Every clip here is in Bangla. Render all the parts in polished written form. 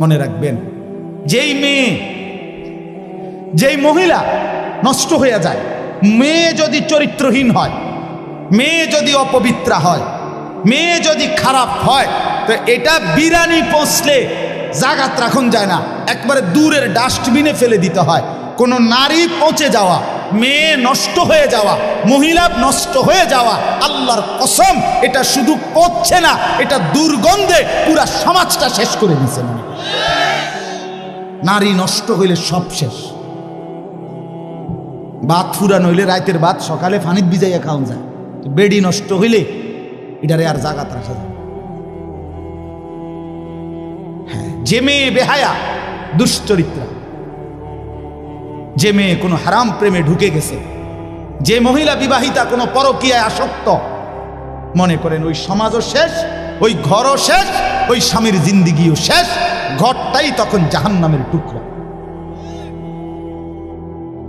মনে রাখবেন, যেই মেয়ে, যেই মহিলা নষ্ট হয়ে যায়, মেয়ে যদি চরিত্রহীন হয়, মেয়ে যদি অপবিত্রা হয়, মেয়ে যদি খারাপ হয়, তো এটা বিরানি পৌঁছলে জাগাত রাখুন যায় না, একবারে দূরের ডাস্টবিনে ফেলে দিতে হয়। কোনো নারী পচে যাওয়া, মেয়ে নষ্ট হয়ে যাওয়া, মহিলা নষ্ট হয়ে যাওয়া, আল্লাহর কসম এটা শুধু পচছে না, এটা দুর্গন্ধে পুরা সমাজটা শেষ করে দিছে। নারী নষ্ট হইলে সব শেষ। ভাত ফুরানো হইলে রাতের ভাত সকালে পানিত ভিজাইয়া খাওয়া যায়, বেডি নষ্ট হইলে এটারে আর জাগাত রাখা যায়। হ্যাঁ, যে মেয়ে বেহায়া, দুশ্চরিত্রা, যে মেয়ে কোনো হারাম প্রেমে ঢুকে গেছে, যে মহিলা বিবাহিতা কোনো পরকীয়ায় আসক্ত, মনে করেন ওই সমাজও শেষ, ওই ঘরও শেষ, ওই স্বামীর জিন্দিগিও শেষ, ঘরটাই তখন জাহান্নামের টুকরা।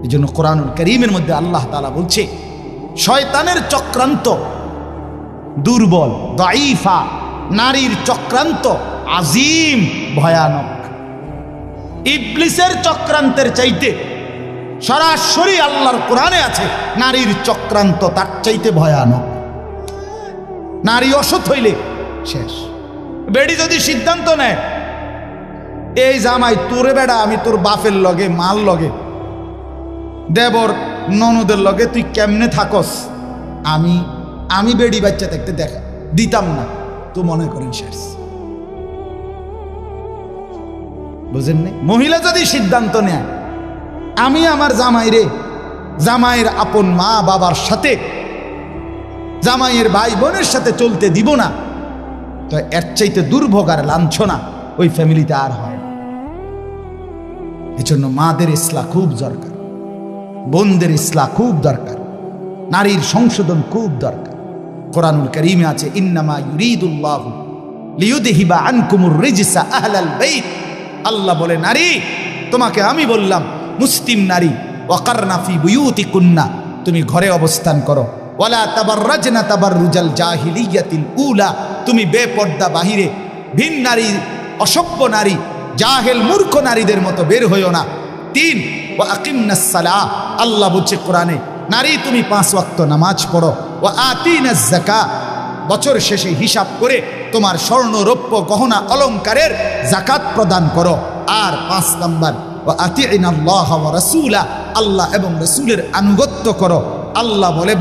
এই জন্য কোরআনুল কারীমের মধ্যে আল্লাহ তাআলা বলছে, শয়তানের চক্রান্ত দুর্বল, দাঈফা, নারীর চক্রান্ত আজিম, ভয়ানক। ইবলিসের চক্রান্তের চাইতে সরাসরি আল্লাহর কোরআনে আছে, নারীর চক্রান্ত তার চাইতে ভয়ানক। নারী অসৎ হইলে শেষ। বেডি যদি সিদ্ধান্ত নেয়, এই জামাই তোরে বেড়া, আমি তোর বাপের লগে, মাল লগে, দেবর ননদের লগে তুই কেমনে থাকস, আমি বেডি বাচ্চা দেখতে দেখা দিতাম না, তো মনে করেন শেষ। বুঝেন নাই? মহিলা যদি সিদ্ধান্ত নেয়, আমি আমার জামাইরে, জামাইয়ের আপন মা বাবার সাথে, জামাইয়ের ভাই বোনের সাথে চলতে দিব না, তো এর চাইতে দুর্ভোগ আর লাঞ্ছনা ওই ফ্যামিলিতে আর হয়। এজন্য মাদের ইসলাহ খুব দরকার, বোনদের ইসলাহ খুব দরকার, নারীর সংশোধন খুব দরকার। কোরআনুল কারীমে আছে, ইন্নামা ইউরিদুল্লাহু লিইউযহিবা আনকুমুর রিজসা আহলাল বাইত। আল্লাহ বলে, নারী তোমাকে আমি বললাম, মুসলিম নারী, ওয়াকারনা ফি বুয়ুতিকুন্না, তুমি ঘরে অবস্থান করো, ওয়ালা তাবাররাজনা তাবাররুজাল জাহিলিয়াতিল উলা, তুমি বেপর্দা বাহিরে ভিন নারী, অসভ্য নারী, জাহেল মূর্খ নারীদের মতো বের হইও না। 3, ওয়া আকিমনাস সালাহ, আল্লাহ বলছে কোরআনে, নারী তুমি 5 ওয়াক্ত নামাজ পড়ো, ওয়া আতিনাজ যাকাত, বছর শেষে হিসাব করে তোমার স্বর্ণ রৌপ্য গহনা অলংকারের যাকাত প্রদান করো। আর 5 নাম্বার, ওয়া আতিইনাল্লাহ ওয়া রাসূলা, আল্লাহ এবং রাসূলের আনুগত্য করো। আল্লাহ বলে,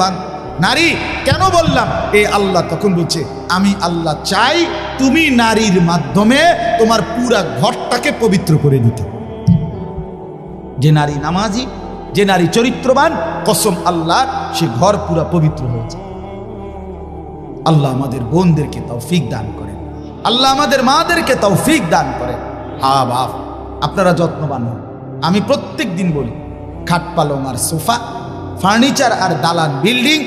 নারী কেন বললাম? এই আল্লাহ তখন বলছে, আমি আল্লাহ চাই তুমি নারীর মাধ্যমে তোমার পুরা ঘরটাকে পবিত্র করে দিতে। যে নারী নামাজি, যে নারী চরিত্রবান, কসম আল্লাহ, সে ঘর পুরা পবিত্র হয়েছে। আল্লাহ আমাদের বোনদেরকে তৌফিক দান করেন, আল্লাহ আমাদের মাদেরকে তৌফিক দান করেন। হা বাপ, আপনারা যত্নবান হন। আমি প্রত্যেক দিন বলি, খাট পালং আর সোফা, ফার্নিচার আর দালান বিল্ডিং,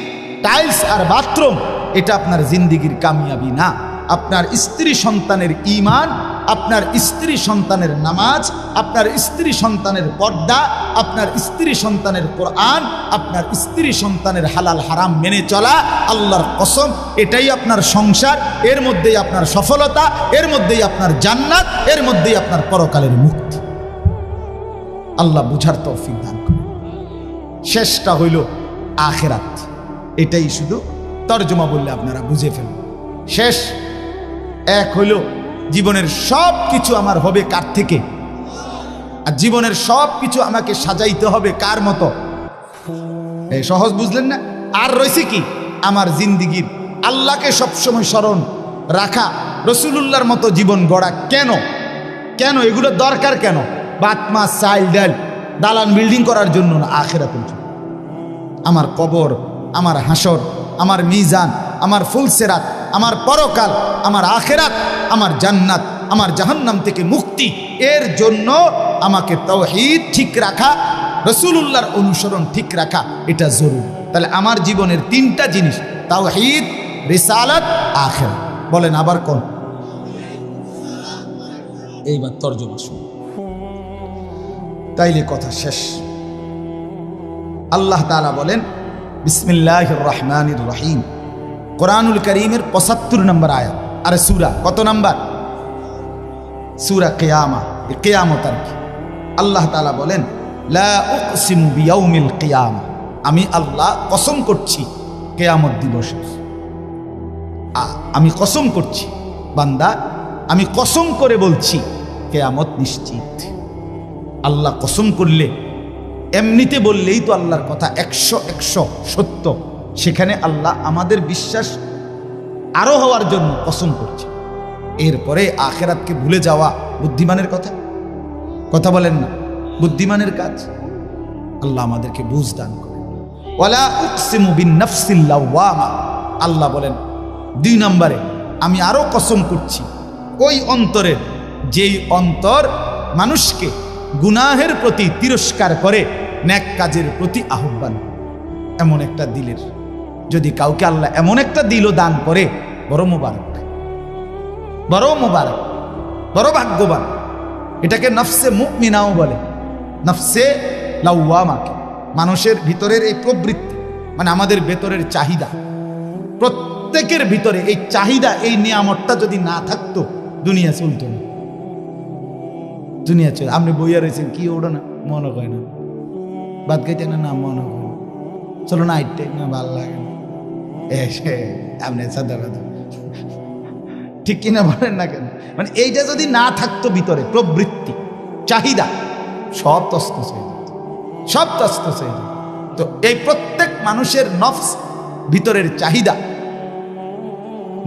টাইলস আর বাথরুম, এটা আপনার জিন্দিগির কামিয়াবি না। আপনার স্ত্রী সন্তানের ঈমান, আপনার স্ত্রী সন্তানের নামাজ, আপনার স্ত্রী সন্তানের পর্দা, আপনার স্ত্রী সন্তানের কোরআন, আপনার স্ত্রী সন্তানের হালাল হারাম মেনে চলা, আল্লাহর কসম এটাই আপনার সংসার, এর মধ্যেই আপনার সফলতা, এর মধ্যেই আপনার জান্নাত, এর মধ্যেই আপনার পরকালের মুক্তি। আল্লাহ বুঝার তৌফিক দান করে। শেষটা হইল আখিরাত, এটাই শুধু তর্জমা বললে আপনারা বুঝে ফেলবেন। শেষ এক হইল, জীবনের সব কিছু আমার হবে কার থেকে? আর জীবনের সব কিছু আমাকে সাজাইতে হবে কার মতো? এই সহজ বুঝলেন না? আর রয়েছে কি? আমার জিন্দিগির আল্লাহকে সবসময় স্মরণ রাখা, রসুলুল্লাহর মতো জীবন গড়া। কেন কেন এগুলো দরকার? কেন? ভাত মাছ চাল ডাল দালান বিল্ডিং করার জন্য না, আখিরাতের জন্য। আমার কবর, আমার হাসর, আমার মিজান, আমার ফুলসেরাত, আমার পরকাল, আমার আখিরাত, আমার জান্নাত, আমার জাহান্নাম থেকে মুক্তি, এর জন্য আমাকে তাওহীদ ঠিক রাখা, রাসূলুল্লাহর অনুসরণ ঠিক রাখা, এটা জরুরি। তাহলে আমার জীবনের 3টা জিনিস, তাওহীদ, রিসালাত, আখিরাত। বলেন আবার কোন? এইবার তর্জমা শুনুন, তাইলে কথা শেষ। আল্লাহ তাআলা বলেন, বিসমিল্লাহির রহমানির রহিম, কোরআনুল কারীমের 75 নম্বর আয়াত। আরে সূরা কত নাম্বার? সূরা কিয়ামা, কিয়ামত আর কি। আল্লাহ তাআলা বলেন লা উকসিমু বিয়াউমিল কিয়ামা, আমি আল্লাহ কসম করছি কিয়ামত দিবসের। আমি কসম করছি বান্দা, আমি কসম করে বলছি কিয়ামত নিশ্চিত। আল্লাহ কসম করলে, এমনিতে বললেই তো আল্লাহর কথা 100 সত্য। সেখানে আল্লাহ আমাদের বিশ্বাস আরো হওয়ার জন্য কসম করছে। এরপরে আখিরাতকে ভুলে যাওয়া বুদ্ধিমানের কথা বলেন না, বুদ্ধিমানের কাজ। আল্লাহ আমাদেরকে বুঝ দান করেন। ওয়ালা উকসিমু বিন-নাফসিল লাওয়ামা, আল্লাহ বলেন 2 নম্বরে আমি আরো কসম করছি ওই অন্তরের, যেই অন্তর মানুষকে গুনাহের প্রতি তিরস্কার করে, নেক কাজের প্রতি আহ্বান। এমন একটা দিলের যদি কাউকে আল্লাহ এমন একটা দিলও দান করে, বড় মোবারক, বড় মোবারক, বড় ভাগ্যবান। এটাকে নফসে মুমিনাও বলে, নফসে লাওয়ামাকে। মানুষের ভিতরের এই প্রবৃত্তি, মানে আমাদের ভেতরের চাহিদা, প্রত্যেকের ভিতরে এই চাহিদা, এই নিয়ামতটা যদি না থাকতো দুনিয়া চলতো না। দুনিয়া চল, আপনি বইয়া রয়েছেন কি ওড়ো না, মনে হয় না, বাদ খাইতে না মনে হয় না, চলো না আইটে না, ভাল লাগে না, আপনি সাদা কথা ঠিক কিনা বলেন না কেন? মানে এইটা যদি না থাকতো ভিতরে প্রবৃত্তি, চাহিদা, সব তস্তস হয়ে যেত, সব তস্তস হয়ে যেত। তো এই প্রত্যেক মানুষের নফস, ভিতরের চাহিদা,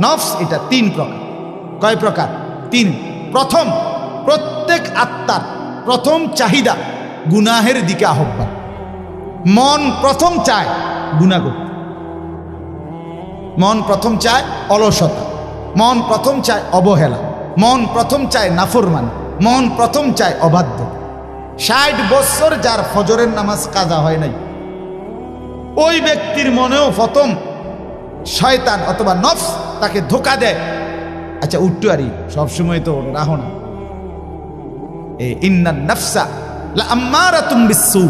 নফস এটা 3 প্রকার। কয় প্রকার? 3। প্রথম, প্রত্যেক আত্মার প্রথম চাহিদা গুনাহের দিকে আহ্বান। মন প্রথম চায় গুনাহ করতে, মন প্রথম চায় অলসতা, মন প্রথম চায় অবহেলা, মন প্রথম চায় নাফরমানি, মন প্রথম চায় অবাধ্য। 60 বছর যার ফজরের নামাজ কাজা হয় নাই, ওই ব্যক্তির মনেও প্রথম শয়তান অথবা নফস তাকে ধোকা দেয়। আচ্ছা উঠতে পারি, সবসময় তো রাহো না। ইন্নান নাফসা লাআম্মারাতুম বিসসু,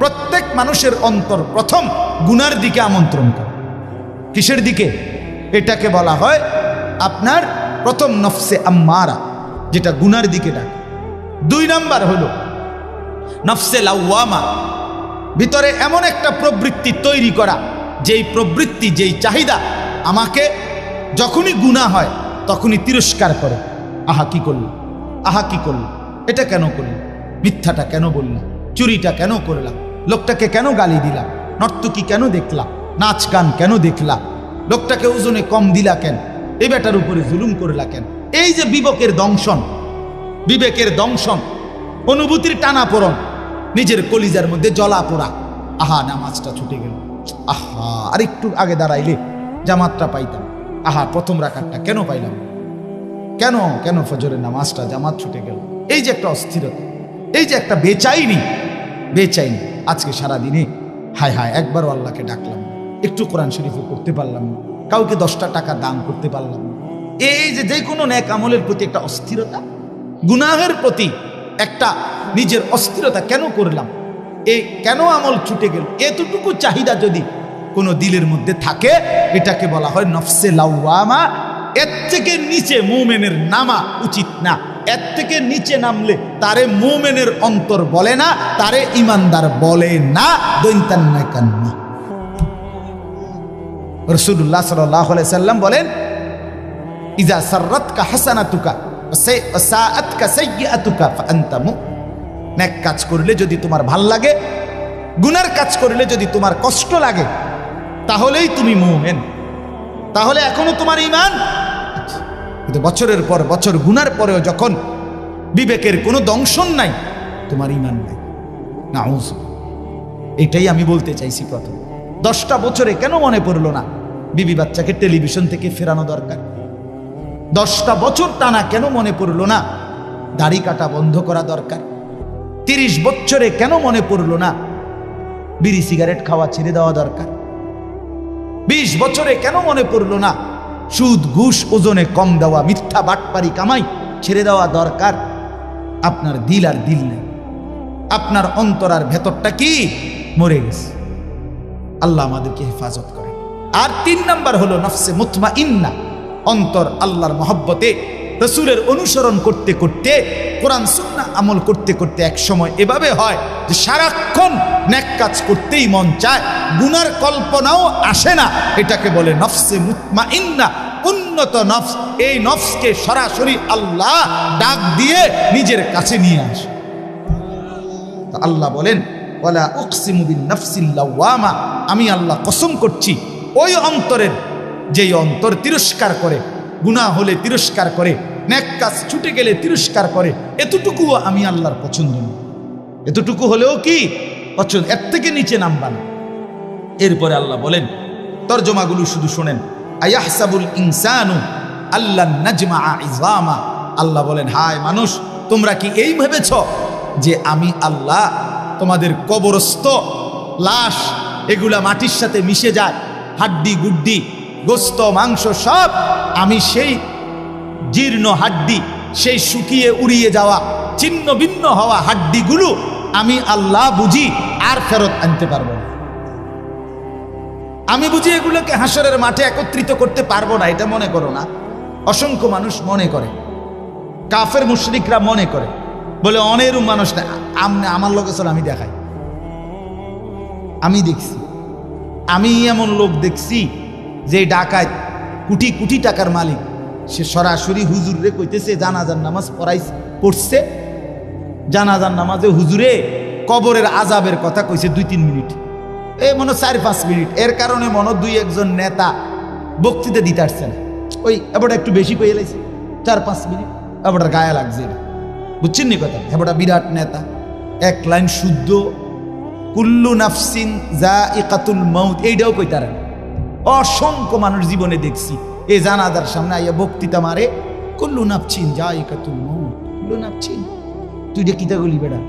প্রত্যেক মানুষের অন্তর প্রথম গুনার দিকে আমন্ত্রণ করে। কিসের দিকে? এটাকে বলা হয় আপনার প্রথম নফসে আম্মারা, যেটা গুনার দিকে ডাকে। 2 নাম্বার হলো নফসে লাওয়ামা, ভিতরে এমন একটা প্রবৃত্তি তৈরি করা, যেই প্রবৃত্তি, যেই চাহিদা আমাকে যখনই গুনাহ হয় তখনই তিরস্কার করে। আহা কি করল, আহা কি করল, এটা কেন করল, মিথ্যাটা কেন বললাম, চুরিটা কেন করলাম, লোকটাকে কেন গালি দিলাম, নর্তকী কেন দেখলাম, নাচ গান কেন দেখলাম, লোকটাকে ওজনে কম দিলা কেন, এই বেটার উপরে জুলুম করলা কেন। এই যে বিবেকের দংশন, বিবেকের দংশন, অনুভূতির টানাপোড়ন, নিজের কলিজার মধ্যে জ্বলা পোড়া। আহা নামাজটা ছুটে গেল, আহা আর একটু আগে দাঁড়াইলে জামাতটা পাইতাম, আহা প্রথম রাকাতটা কেন পাইলাম, কেন কেন ফজরের নামাজটা জামাত ছুটে গেল। এই যে একটা অস্থিরতা, এই যে একটা বেচাইনি, বেচাইনি। আজকে সারাদিনে হায় হায় একবারও আল্লাহকে ডাকলাম, একটু কোরআন শরীফও করতে পারলাম না, কাউকে 10টা টাকা দান করতে পারলাম না। এই যে কোনো নেক আমলের প্রতি একটা অস্থিরতা, গুনাহের প্রতি একটা নিজের অস্থিরতা, কেন করলাম, এই কেন আমল ছুটে গেল, এতটুকু চাহিদা যদি কোনো দিলের মধ্যে থাকে, এটাকে বলা হয় নফসে লাওয়ামা। এর থেকে নিচে মুমিনের নামা উচিত না। এর থেকে নিচে নামলে তারে মুমিনের অন্তর বলে না, তারে ইমানদার বলে না। দৈন্তান্না কান্না রাসূলুল্লাহ সাল্লাল্লাহু আলাইহি সাল্লাম বলেন, ইজা সাররাতকা হাসানাতুকা ওয়া সাআতকা সাইয়্যাতুকা ফাআনতা মুমিন। নেক কাজ করলে যদি তোমার ভাল লাগে, গুনার কাজ করলে যদি তোমার কষ্ট লাগে, তাহলেই তুমি মুমিন, তাহলে এখনো তোমার ঈমান। কিন্তু বছরের পর বছর গুনার পরেও যখন বিবেকের কোনো দংশন নাই, তোমার ঈমান নাই। নাউজ, এটাই আমি বলতে চাইছি। প্রথম 10টা বছরে কেন মনে পড়লো না বিবি বাচ্চাকে টেলিভিশন থেকে ফেরানো দরকার? 10টা বছর টানা কেন মনে পড়লো না দাড়ি কাটা বন্ধ করা দরকার? 30 বছরে কেন মনে পড়লো না বিড়ি সিগারেট খাওয়া ছেড়ে দেওয়া দরকার? 20 বছরে কেন মনে পড়লো না সুদ ঘুষ ওজনে কম দেওয়া, মিথ্যা বাটপারি কামাই ছেড়ে দেওয়া দরকার? আপনার দিল আর দিল নেই, আপনার অন্তর আর ভেতরটা কি মরে গেছে। আল্লাহ আমাদেরকে হেফাজত করে। আর 3 নাম্বার হলো নফসে মুতমাইন্না, অন্তর আল্লাহর মহব্বতে রসুলের অনুসরণ করতে করতে, কোরআন সুন্নাহ আমল করতে করতে এক সময় এভাবে হয় যে সারাক্ষণ নেক কাজ করতেই মন চায়, গুনার কল্পনাও আসে না। এটাকে বলে নফসে মুতমাইন্না, উন্নত নফস। এই নফসকে সরাসরি আল্লাহ ডাক দিয়ে নিজের কাছে নিয়ে আসে। তো আল্লাহ বলেন ওয়ালা উকসিমু বিন নাফসিল লাওয়ামা, আমি আল্লাহ কসম করছি ওই অন্তরের, যেই অন্তর তিরস্কার করে, গুনাহ হলে তিরস্কার করে, নেক কাজ ছুটে গেলে তিরস্কার করে। এতটুকুও আমি আল্লাহর পছন্দ না। এতটুকু হলেও কি পছন্দ, এর থেকে নিচে নামবা না। এরপরে আল্লাহ বলেন, তরজমাগুলো শুধু শোনেন, আয়াহসাবুল ইনসানু আল্লান নাজমাআ ইযামা। আল্লাহ বলেন, হায় মানুষ, তোমরা কি এই ভেবেছ যে আমি আল্লাহ তোমাদের কবরস্থ লাশ, এগুলা মাটির সাথে মিশে যায়, হাড্ডি গুড্ডি গোস্ত মাংস সব, আমি সেই জীর্ণ হাড্ডি, সেই শুকিয়ে উড়িয়ে যাওয়া ছিন্ন ভিন্ন হওয়া হাড্ডিগুলো আমি আল্লাহ বুঝি আর ফেরত আনতে পারবো না? আমি বুঝি এগুলোকে হাসরের মাঠে একত্রিত করতে পারবো না? এটা মনে করো না। অসংখ্য মানুষ মনে করে, কাফের মুশরিকরা মনে করে, বলে অনেরও মানুষ না। আমার লোকে চল, আমি দেখাই, আমি দেখছি, আমি এমন লোক দেখছি যে ডাকাত, কোটি কোটি টাকার মালিক, সে সরাসরি হুজুরে কইতেছে জানাজার নামাজ পড়ছে, জানাজার নামাজে হুজুরে কবরের আজাবের কথা কইছে 2-3 মিনিট, এই মনে 4-5 মিনিট। এর কারণে মনে 2-1 নেতা বক্তৃতা দিতে আসছে না, ওই এবার একটু বেশি কয়ে লাইছে, 4-5 মিনিট এবার গায়ে লাগছে। বুঝছেন নি কথা? এবার বিরাট নেতা, এক লাইন শুদ্ধ কুল্লু নাফসিন যায়িকাতুল মাউত, এইটাও কইতারে না। অসংখ্য মানুষ জীবনে দেখছি এই জানাজার সামনে আইয়া বক্তৃতা মারে, কুল্লু নাফসিন যায়িকাতুল মাউত, কুল্লু নাফসিন। তুই যে কিতা গলি বেড়া,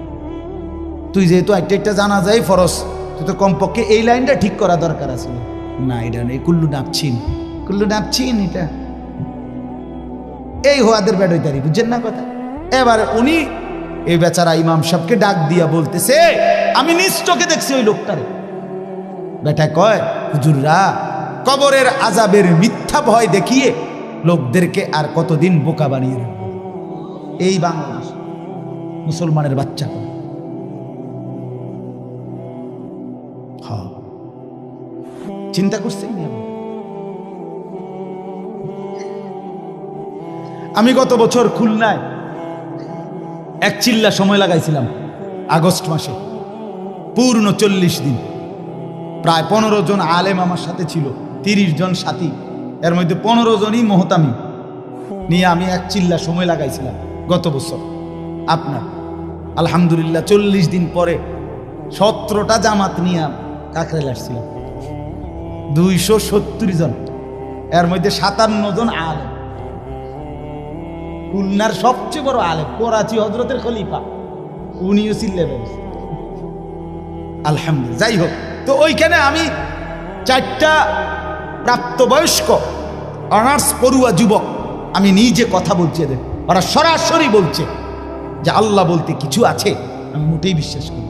তুই যেহেতু একটা জানাজাই ফরজ, তুই তো কমপক্ষে এই লাইনটা ঠিক করা দরকার আছে। না, এটা নেই, কুল্লু নাফসিন, কুল্লু নাফসিন, এটা এই হোয়াদের বেড হইতারি। বুঝছেন না কথা? এবার উনি এই বেচারা ইমাম সাহেবকে ডাক দিয়া বলতেছে, আমি নিজ চোখে দেখছি ওই লোকটারে। বেটা কয়, হুজুররা কবরের আজাবের মিথ্যা ভয় দেখিয়ে লোকদেরকে আর কতদিন বোকা বানিয়ে রাখবে? এই বাংলাদেশ মুসলমানের বাচ্চা। চিন্তা করছেন? আমি গত বছর খুলনায় এক চিল্লা সময় লাগাইছিলাম, আগস্ট মাসে, পূর্ণ 40 দিন। প্রায় 15 জন আলেম আমার সাথে ছিল, 30 জন সাথী, এর মধ্যে 15 জনই মোহতামি নিয়ে আমি এক চিল্লা সময় লাগাইছিলাম গত বছর। আপনার আলহামদুলিল্লাহ 40 দিন পরে 17টা জামাত নিয়ে কাকরাইল আসছিলাম, 270 জন, এর মধ্যে 57 জন আলেম। খুলনার সবচেয়ে বড় আলেম, করাচি হজরতের খলিফা, উনিও চিল্লে বেড়েছে। আলহামদুলিল্লাহ। যাই হোক, তো ওইখানে আমি 4টা প্রাপ্তবয়স্ক অনার্স পড়ুয়া যুবক, আমি নিজে কথা বলছি এদের, ওরা সরাসরি বলছে যে আল্লাহ বলতে কিছু আছে। আমি মোটেই বিশ্বাস করি।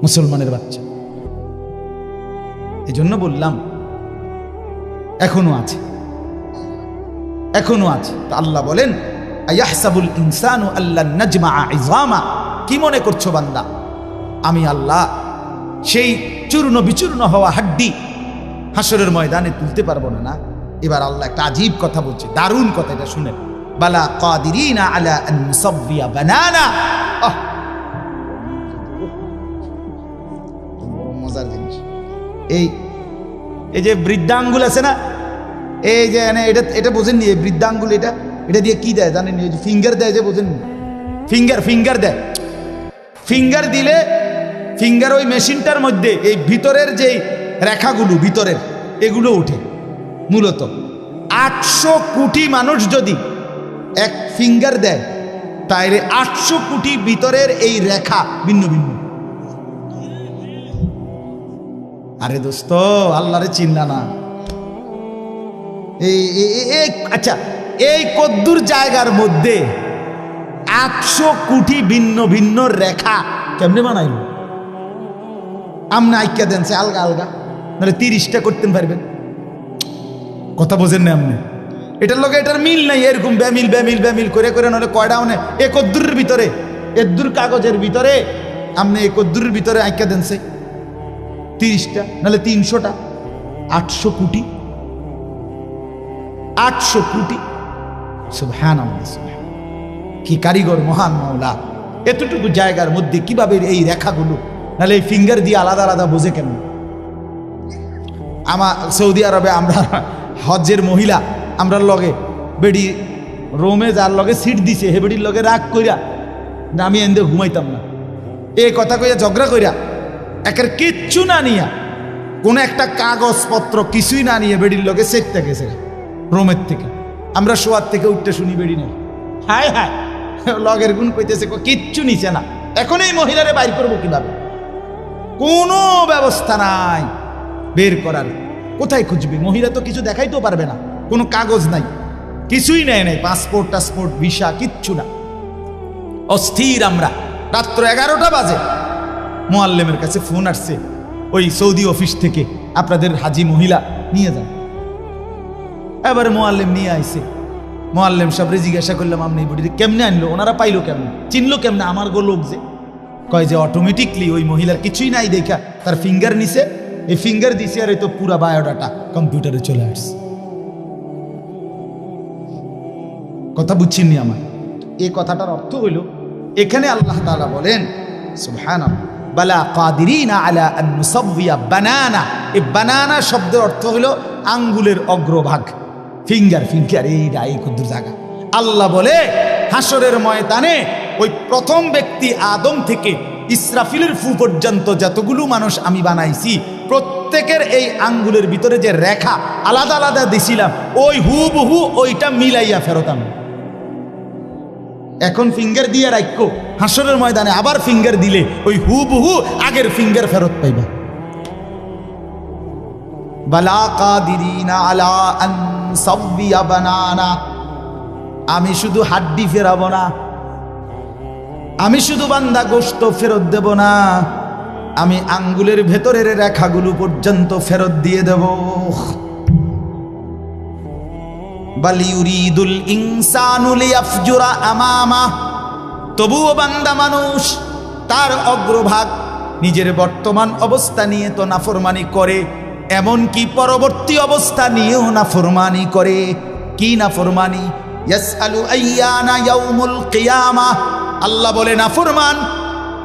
মুসলমানের বাচ্চা, এই জন্য বললাম এখনো আছে, এখনো আছে। তো আল্লাহ বলেন, আয়াহসাবুল ইনসানু আল্লান নাজমাআ ইযামা, কি মনে করছো বান্দা আমি আল্লাহ সেই চূর্ণ বিচূর্ণ হওয়া হাড্ডি হাসরের ময়দানে তুলতে পারবো না? এবার আল্লাহ একটা আজীব কথা বলছে, দারুণ কথা, এটা শুনেন। বালা কাদিরিনা আলা আন নুসাব্বিয়া বানানা। মজার জিনিস, এই যে বৃদ্ধাঙ্গুল আছে না, এই যে এটা বোঝেননি? এই বৃদ্ধাঙ্গুল এটা দিয়ে কি দেয় জানেন? এই যে ফিঙ্গার দেয়, যে বোঝেননি? ফিঙ্গার দেয়। ফিঙ্গার দিলে ফিঙ্গার ওই মেশিনটার মধ্যে এই ভিতরের যে রেখাগুলো ভিতরের এগুলো ওঠে। মূলত 800 কোটি মানুষ যদি এক ফিঙ্গার দেয়, তাইলে 800 কোটি ভিতরের এই রেখা ভিন্ন ভিন্ন। আরে দোস্ত, আল্লাহরে চিন্তা না। আচ্ছা, এই কদ্দুর জায়গার মধ্যে 800 কোটি ভিন্ন ভিন্ন রেখা কেমনে বানাইল? আমনে আইকা দেন আলগা আলগা, নাহলে 30টা করতে পারবেন। কথা বোঝেন না আপনি? এটার লগে এটার মিল নাই, এরকম বেমিল বেমিল বেমিল করে করে নলে কয়টা মানে একদ্দুরের ভিতরে, একদ্দুর কাগজের ভিতরে আপনি একদ্দুরের ভিতরে আঁকা দেন সে 30টা নাহলে 300টা, 800 কোটি, 800 কোটি। সুবহানাল্লাহ, কি কারিগর মহান মাওলা! এতটুকু জায়গার মধ্যে কিভাবে এই রেখাগুলো, নাহলে এই ফিঙ্গার দিয়ে আলাদা আলাদা বোঝে কেমন? আমার সৌদি আরবে আমরা হজ্জের মহিলা আমরা লগে বেডি রোমে যার লগে সিট দিছে হে বেডির লগে রাগ কইরা না আমি এন্দে ঘুমাইতাম না, এই কথা কইয়া ঝগড়া কইরা একের কিচ্ছু না নিয়া, কোনো একটা কাগজপত্র কিছুই না নিয়ে বেডির লগে সেটতে গেছে রোমের থেকে। আমরা শোয়ার থেকে উঠতে শুনি বেডি নেই, হায় হায় লগের গুণ কইতেছে কিচ্ছু নিছে না। এখন এই মহিলারে বাইর করবো কিভাবে? কোনো ব্যবস্থা নাই বের করার। কোথায় খুঁজবে? মহিলা তো কিছু দেখাইতেও পারবে না, কোনো কাগজ নাই, কিছুই নেয় নাই, পাসপোর্ট টাসপোর্ট ভিসা কিচ্ছু না। অস্থির আমরা। রাত্র 11টা বাজে মোয়াল্লেমের কাছে ফোন আসছে ওই সৌদি অফিস থেকে, আপনাদের হাজি মহিলা নিয়ে যান। এবারে মোয়াল্লেম নিয়ে আইছে। মোয়াল্লেম সাহেবরে জিজ্ঞাসা করলাম আপনি এই বডিতে কেমনে আনলো, ওনারা পাইলো কেমনে, চিনলো কেমনে? আমার গো লোক যে কয় যে অটোমেটিকলি ওই মহিলার কিছুই নাই দেখা তার ফিঙ্গার নিছে, এই ফিঙ্গার দিছে আর এই তো পুরা বায়োডাটা কম্পিউটারে চলে আসছে। কথা বুঝছেননি আমার? এই কথাটার অর্থ হইল এখানে আল্লাহ তাআলা বলেন সুবহানাল্লাহ, বালা কাদিরিনা আলা আন নুসাওয়িয়া বানানা। এই বানানা শব্দের অর্থ হইল আঙ্গুলের অগ্রভাগ, ফিঙ্গার। ফিঙ্গার এই কুদ্দুর জায়গা। আল্লাহ বলে হাসরের ময়দানে ওই প্রথম ব্যক্তি আদম থেকে ইসরাফিলের ফু পর্যন্ত যতগুলো মানুষ আমি বানাইছি, প্রত্যেকের এই আঙ্গুলের ভিতরে যে রেখা আলাদা আলাদা দিছিলাম, ওই হুবহু ওইটা মিলাইয়া ফেরত আমি। এখন ফিঙ্গার দিয়ে রাখো, হাসরের ময়দানে আবার ফিঙ্গার দিলে ওই হুবহু আগের ফিঙ্গার ফেরত পাইবা। বালা কাদিরিনা আলা আন নুসাওয়িয়া বানানা। আমি শুধু হাড্ডি ফেরাবো না, আমি শুধু বান্দা গোশত ফেরত দেব না, আমি আঙ্গুলের ভেতরের রেখাগুলো পর্যন্ত ফেরত দিয়ে দেব। বাল ইউরিদুল ইনসানু লিয়াফজুরা আমামা। তবুও বান্দা মানুষ তার অগ্রভাগ নিজের বর্তমান অবস্থা নিয়ে তো নাফরমানি করে, এমনকি পরবর্তী অবস্থা নিয়েও নাফরমানি করে। কি নাফরমানি? ইয়াসআলু আইয়ানা ইয়াউমুল কিয়ামাহ। আল্লাহ বলে নাফরমান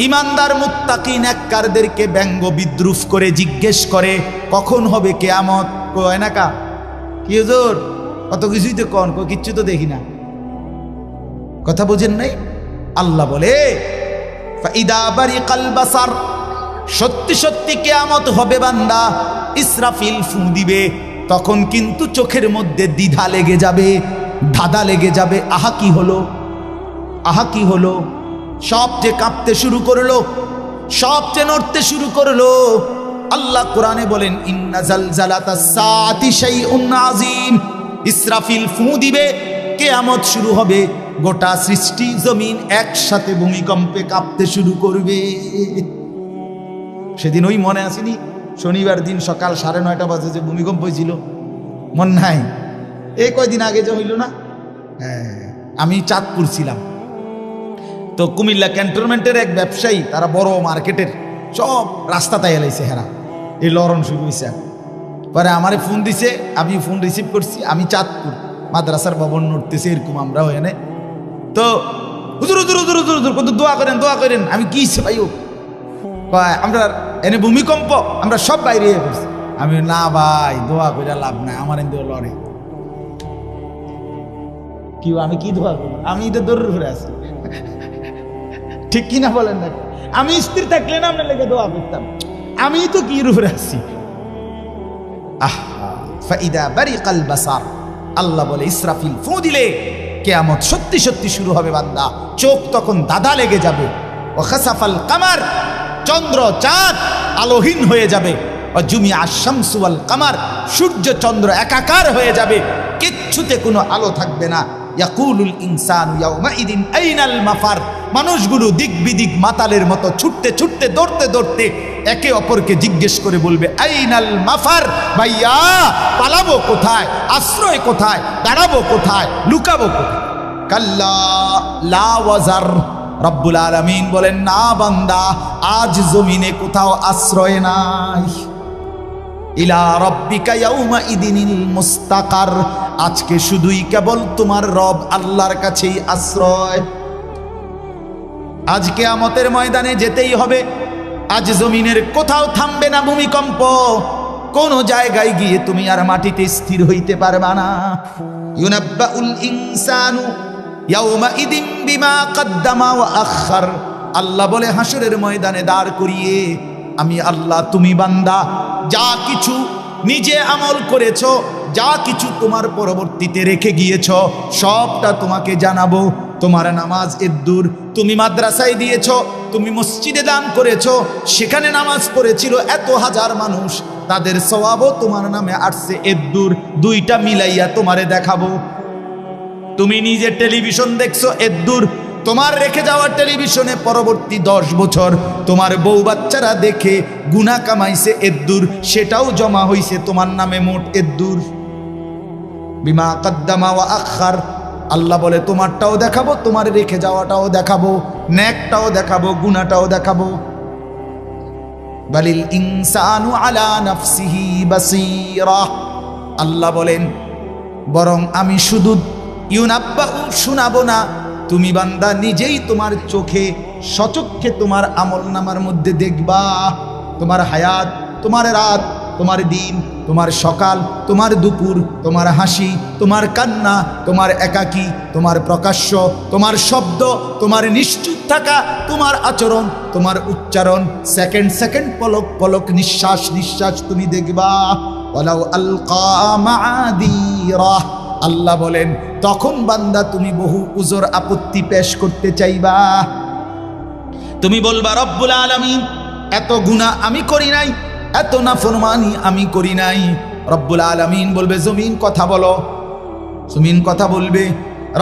ইমানদার মুত্তাকি নেককারদেরকে ব্যঙ্গ বিদ্রুপ করে জিজ্ঞেস করে কখন হবে কিয়ামত। কয় না কা কি হুজুর, কত কিছুই তো কোন, কিচ্ছু তো দেখি না। কথা বুঝেন নাই? আল্লাহ বলে ফাইদা বারিকাল বাসার, সত্যি সত্যি কিয়ামত হবে বান্দা। ইসরাফিল ফু দিবে, তখন কিন্তু চোখের মধ্যে দ্বিধা লেগে যাবে, ধাঁধা লেগে যাবে। আহা কি হলো, আহা কি হলো। সব যে কাঁপতে শুরু করলো, সব যে নড়তে শুরু করলো। আল্লাহ কোরআনে বলেন ইন্না জালজালাতাস সাআতি শাইউন আযীম। ইসরাফিল ফু দিবে, কিয়ামত শুরু হবে, গোটা সৃষ্টি জমিন একসাথে ভূমিকম্পে কাঁপতে শুরু করবে। সেদিন ওই মনে আসেনি শনিবার দিন সকাল 9:30 বাজে যে ভূমিকম্প হয়েছিল, মন নাই? এই কয়দিন আগে যে হইল না, আমি চাঁদপুর ছিলাম। তো কুমিল্লা ক্যান্টনমেন্টের এক ব্যবসায়ী, তারা বড় মার্কেটের সব রাস্তা তাই এলাইছে হেরা, এই লরণ শুরু হয়েছে। পরে আমারে ফোন দিছে, আমি ফোন রিসিভ করছি। আমি চাঁদপুর মাদ্রাসার ভবন নড়তেছে এরকম আমরা এনে। তো হুজুর হুজুর হুজুর হুজুর হুজুর কত দোয়া করেন, দোয়া করেন। আমি কি ভাই আমরা এনে ভূমিকম্প, আমরা সব বাইরে হয়ে পড়ছি। আমি না ভাই দোয়া করে লাভ নাই, আমার এনে লড়ে কি, আমি কি দোয়া করবো? আমি তো দৌড় ঘুরে আছি, ঠিক কিনা বলেন না? আমি স্ত্রী থাকলে না আপনার লেগে দোয়া করতাম, আমি তো কি রূপে আছি। ফাইদা বারিকাল বাসার, আল্লাহ বলে ইসরাফিল ফু দিলে কিয়ামত সত্যি সত্যি শুরু হবে বান্দা। চোখ তখন দাদা লেগে যাবে। ও খাসাফাল কামার, চন্দ্র চাঁদ আলোহীন হয়ে যাবে। ও জুমিয়া আশ-শামসু ওয়াল কামার, সূর্য চন্দ্র একাকার হয়ে যাবে, কিচ্ছুতে কোনো আলো থাকবে না। ইয়াকুলুল ইনসানু ইয়াউমাইদিন আইনাল মাফার। মানুষগুলো দিক বিদিক মাতালের মতো ছুটতে ছুটতে দৌড়তে দৌড়তে একে অপরকে জিজ্ঞেস করে বলবে আইনাল মাফার, ভাইয়া পালাবো কোথায়, আশ্রয় কোথায়, দাঁড়াবো কোথায়, লুকাবো কোথায়? কাল্লা লা ওয়াজার, রব্বুল আলামিন বলেন না বান্দা, আজ জমিনে কোথাও আশ্রয় নাই। ইলা রব্বিকা ইয়াউমাইদিনিল মুস্তাকার, আজকে শুধুই কেবল তোমার রব আল্লাহর কাছেই আশ্রয়। আজ কিয়ামতের ময়দানে যেতেই হবে। আজ জমিনের কোথাও থামবে না ভূমিকম্প, কোন জায়গায় গিয়ে তুমি আর মাটিতে স্থির হইতে পারবা না। ইউনাব্বাউল ইনসানু ইয়াউমাইদিন বিমা কদ্দামা ওয়া আখার, আল্লাহ বলে হাসরের ময়দানে দাঁড় করিয়ে আমি আল্লাহ, তুমি বান্দা যা কিছু নিজে আমল করেছ, যা কিছু তোমার পরবর্তীতে রেখে গিয়েছ, সবটা তোমাকে জানাবো। তোমার নামাজ এদ্দুর, তুমি মাদ্রাসায় দিয়েছ, তুমি মসজিদে দান করেছ, সেখানে নামাজ পড়েছিল এত হাজার মানুষ, তাদের সওয়াবও তোমার নামে আসছে এদ্দুর, দুইটা মিলাইয়া তোমারে দেখাবো। তুমি নিজে টেলিভিশন দেখছো এদ্দুর, তোমার রেখে যাওয়া টেলিভিশনে পরবর্তী 10 বছর তোমার বউ বাচ্চারা দেখে গুনাহ কামাইছে এদ্দুর, সেটাও জমা হইছে তোমার নামে মোট এদ্দুর। বিমা কদ্দামা ওয়া আখার, আল্লাহ বলে তোমারটাও দেখাবো, তোমার রেখে যাওয়াটাও দেখাবো, নেকটাও দেখাবো, গুনাহটাও দেখাবো। বালিল ইনসানু আলা নাফসিহি বাসীরা, আল্লাহ বলেন বরং আমি শুধু ইউনাব্বাউ শোনাবো না, তুমি বান্দা নিজেই তোমার চোখে সচক্ষে তোমার আমলনামার মধ্যে দেখবা। তোমার হায়াত, তোমার রাত, তোমার দিন, তোমার সকাল, তোমার দুপুর, তোমার হাসি, তোমার কান্না, তোমার একাকী, তোমার প্রকাশ্য, তোমার শব্দ, তোমার নিশ্চুপ থাকা, তোমার আচরণ, তোমার উচ্চারণ, সেকেন্ড সেকেন্ড পলক পলক, নিঃশ্বাস নিঃশ্বাস তুমি দেখবা। ওয়ালাউ আলকা মাআদিরা, আল্লাহ বলেন তখন বান্দা তুমি বহু উজর আপত্তি পেশ করতে চাইবা। তুমি বলবা রব্বুল আলামিন এত গুনাহ আমি করি নাই, এত নাফরমানি আমি করি নাই। রব্বুল আলামিন বলবে জমিন কথা বলো, জমিন কথা বলবে।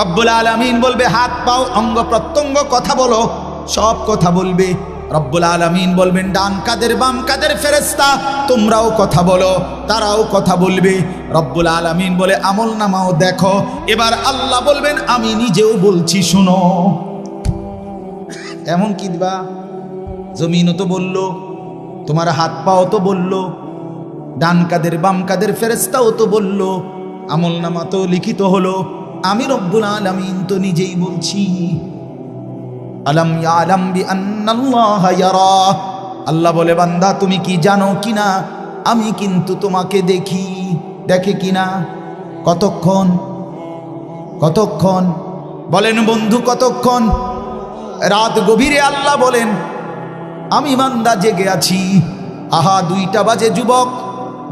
রব্বুল আলামিন বলবে হাত পাও অঙ্গ প্রত্যঙ্গ কথা বলো, সব কথা বলবে। রব্বুল আলামিন বলবেন ডান কাদের বাম কাদের ফেরেশতা তোমরাও কথা বলো, তারাও কথা বলবে। রব্বুল আলামিন বলে আমল নামাও দেখো। এবার আল্লাহ বলবেন আমি নিজেও বলছি শোনো। এমন কি দিবা, জমিনও তো বললো, তোমার হাত পাও তো বললো, ডান কাদের বাম কাদের ফেরেশতাও তো বললো, আমল নামা তো লিখিত হলো, আমি রব্বুল আলামিন তো নিজেই বলছি। আলাম ইয়ালাম বিআন্নাল্লাহা ইয়ারা, আল্লাহ বলে বান্দা তুমি কি জানো কিনা আমি কিন্তু তোমাকে দেখি। দেখে কিনা? কতক্ষণ? কতক্ষণ বলেন বন্ধু, কতক্ষণ? রাত গভীরে আল্লাহ বলেন আমি বান্দা জেগে আছি। আহা 2টা বাজে যুবক,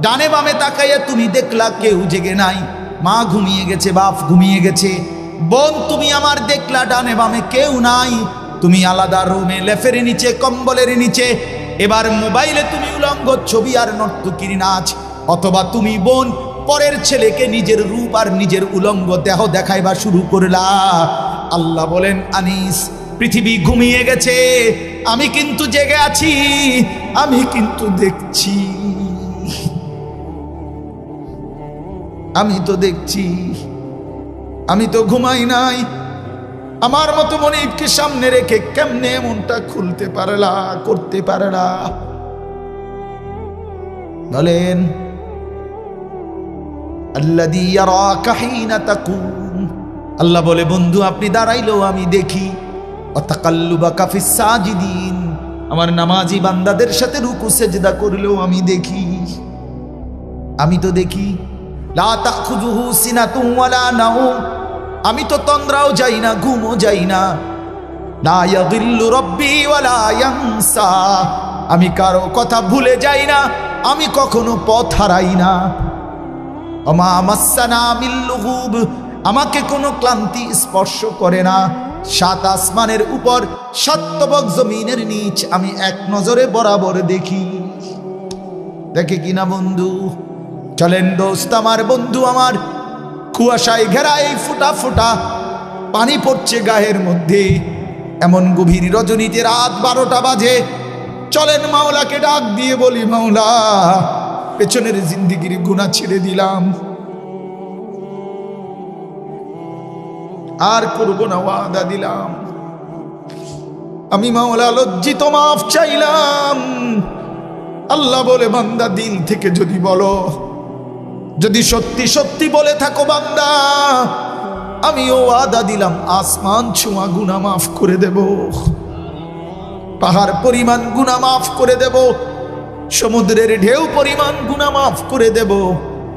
ডানে বামে তাকাইয়া তুমি দেখলা কেউ জেগে নাই। মা ঘুমিয়ে গেছে, বাপ ঘুমিয়ে গেছে, বোন তুমি আমার দেখলা ডানে বামে কেউ নাই। তুমি আলাদা রুমে লেফের নিচে কম্বলের নিচে, এবার মোবাইলে তুমি উলঙ্গ ছবি আর নর্তকীর নাচ, অথবা তুমি বোন পরের ছেলেকে নিজের রূপ আর নিজের উলঙ্গ দেহ দেখাইবা শুরু করলা। আল্লাহ বলেন আনিস পৃথিবী ঘুমিয়ে গেছে, আমি কিন্তু জেগে আছি, আমি কিন্তু দেখছি, আমি তো দেখছি, আমি তো ঘুমাই নাই। আমার মতো মনিবকে সামনে রেখে কেমনে মনটা খুলতে পারলা, করতে পারলা বলেন? আল্লাযী ইয়ারাকা হিনা তাকুম, আল্লাহ বলে বন্ধু আপনি দাঁড়াইলেও আমি দেখি। ওয়া তাকাল্লুবাকা ফিস সাজিদিন, আমার নামাজি বান্দাদের সাথে রুকু সেজদা করলেও আমি দেখি, আমি তো দেখি। লা তাখুযুহু সিনাতুন ওয়ালা নাওম, আমি তো তন্দ্রাও যাই না, ঘুমও যাই না। লা ইয়াযিল্লু রাব্বি ওয়ালা ইয়ানসা, আমি কারো কথা ভুলে যাই না, আমি কখনো পথ হারাই না। ওমা মাসসানা মিন লুগুব, আমাকে কোনো ক্লান্তি স্পর্শ করে না। 7 আসমানের উপর 7 তবক জমিনের নিচ আমি এক নজরে বরাবর দেখি। দেখে কিনা বন্ধু? চলেন দোস্ত আমার, বন্ধু আমার, কুয়াশায় ঘেরা এই ফুটা ফুটা পানি পড়ছে গায়ের মধ্যে। এমন গভীর রজনীতে রাত 12টা বাজে। চলেন মাওলাকে ডাক দিয়ে বলি, মাওলা পেছনের জিন্দিগির গুনাহ ছেড়ে দিলাম, আর করব না, ওয়াদা দিলাম। আমি মাওলা লজ্জিত, মাফ চাইলাম। আল্লাহ বলে, বান্দা দিল থেকে যদি বলো, যদি সত্যি সত্যি বলে থাকো বান্দা, আমিও ওয়াদা দিলাম আসমান ছোঁয়া গুনাহ মাফ করে দেব, পাহাড় পরিমাণ গুনাহ মাফ করে দেব, সমুদ্রের ঢেউ পরিমাণ গুনাহ মাফ করে দেব।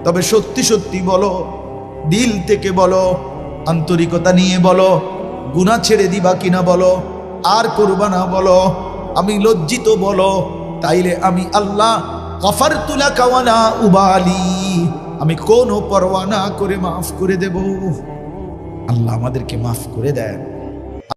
তবে সত্যি সত্যি বলো, দিল থেকে বলো, আন্তরিকতা নিয়ে বলো, গুনাহ ছেড়ে দিবা কিনা বলো, আর করবা না বলো, আমি লজ্জিত বলো, তাইলে আমি আল্লাহ গফারতু লাকা ওয়ালা উবালি, আমি কোনো পরোয়া না করে মাফ করে দেব। আল্লাহ আমাদেরকে মাফ করে দেন।